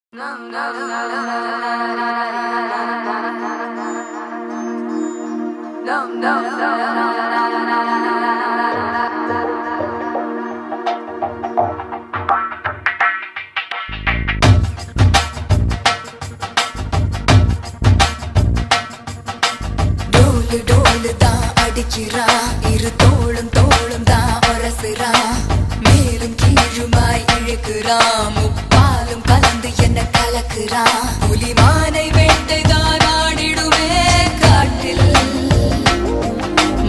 டோலு தான் அடிக்கிறா, இரு தோளும் தான் உரசுறா, மேலும் கீழுமாய் இழுக்கிறா, முப்பாலும் கலந்து என்ன கலக்குறா. புலிமானை வேட்டைதான் ஆடிடுமே காட்டில்,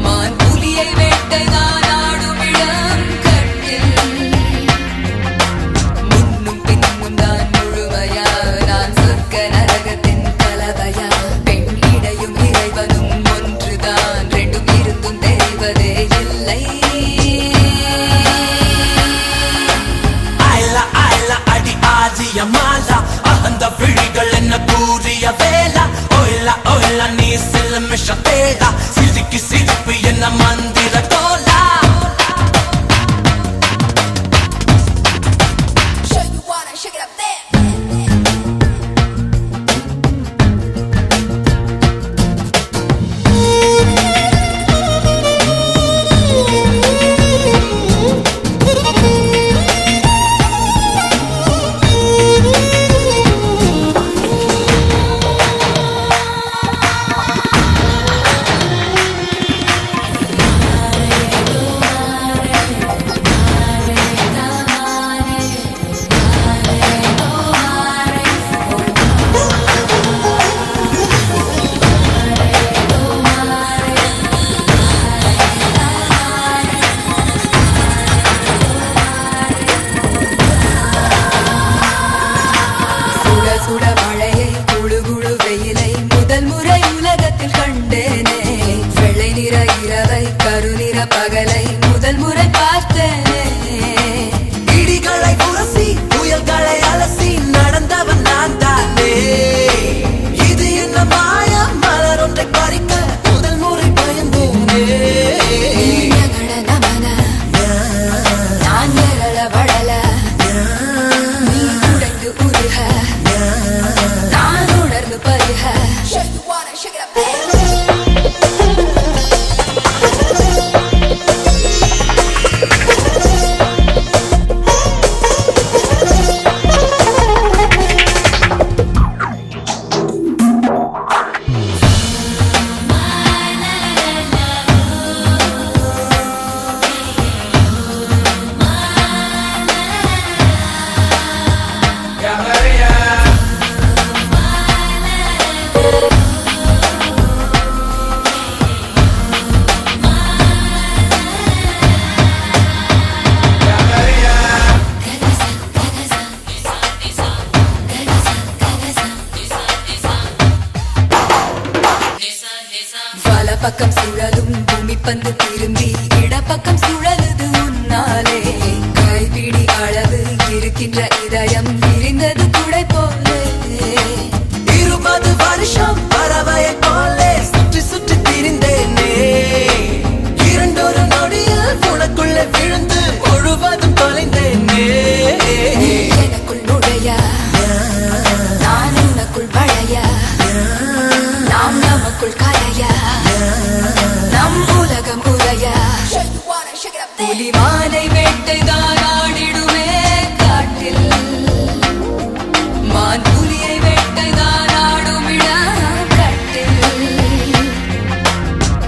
மான் புலியை வேட்டைதான் ஆடும் இடம் கட்டில். முன்னும் பின்னும் தான் முழுமையா, நான் சொர்க்க நரகத்தின் கலவையா. பெண் இடையும் இறைவனும் ஒன்றுதான், ரெண்டும் இருந்தும் தெரிவதே இல்லை. அடி ஆதிய மாலா, அந்த விழிகள் என்ன கூறிய வேளா. ஒயிலா ஒயிலா நீ சில மிஷ தேடா, சிரிக்கு சிரிப்பு என்ன மந்திர Cola. Show you wanna shake it up there. சுட மழையை குழு குழு வெயிலை முதல் முறை உலகத்தில் கண்டேனே. வெள்ளை நிற இரவை கருநிற பகலை முதல் முறை பார்த்தேனே. இடிகளை உரசி புயல்களை அலசி நடந்தவன் நான் தானே. இது என்ன மாயா, மலர் ஒன்றை பறிக்க முதல் முறை பயந்தேனே. நீலகட நமன, நான் நிரள வடல, நீ உடைந்து உருக, நான் உணர்ந்து பருக. Show you wanna shake it up there. பக்கம் சுழலும் பூமி பந்து திரும்பி இடப்பக்கம் சுழலுது உன்னாலே. கைப்பிடி அளவு இருக்கின்ற இதயம் விரிந்தது குடை போலே. 20 வருஷம் பறவையை போலே சுற்றி சுற்றி திரிந்தேனே. இரண்டொரு நொடியில் உனக்குள்ளே விழுந்து முழுவதும் தொலைந்தேனே. எனக்குள் நுழைய, நான் உனக்குள் வளைய, நாம் நமக்குள் கலைய, நம் உலகம் உரைய. புலிமானை வேட்டைதான் ஆடிடுமே காட்டில், மான் புலியை வேட்டைதான் ஆடும் இடம் கட்டில்.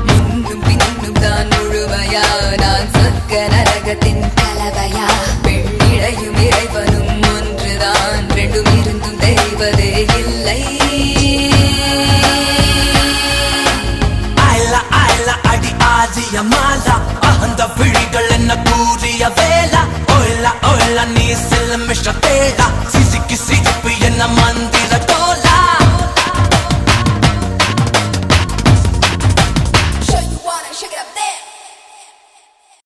முன்னும் பின்னும் தான் முழுமையா, நான் சொர்க்க நரகத்தின் கலவையா. பெண் இடையும் இறைவனும் ஒன்றுதான், ரெண்டும் இருந்தும் தெரிவதே இல்லை. அடி ஆதிய மாலா, அந்த விழிகள் என்ன கூறிய வேளா. ஒயிலா ஒயிலா நீ சில மிஷ தேடா, சிரிக்கு சிரிப்பு என்ன மந்திர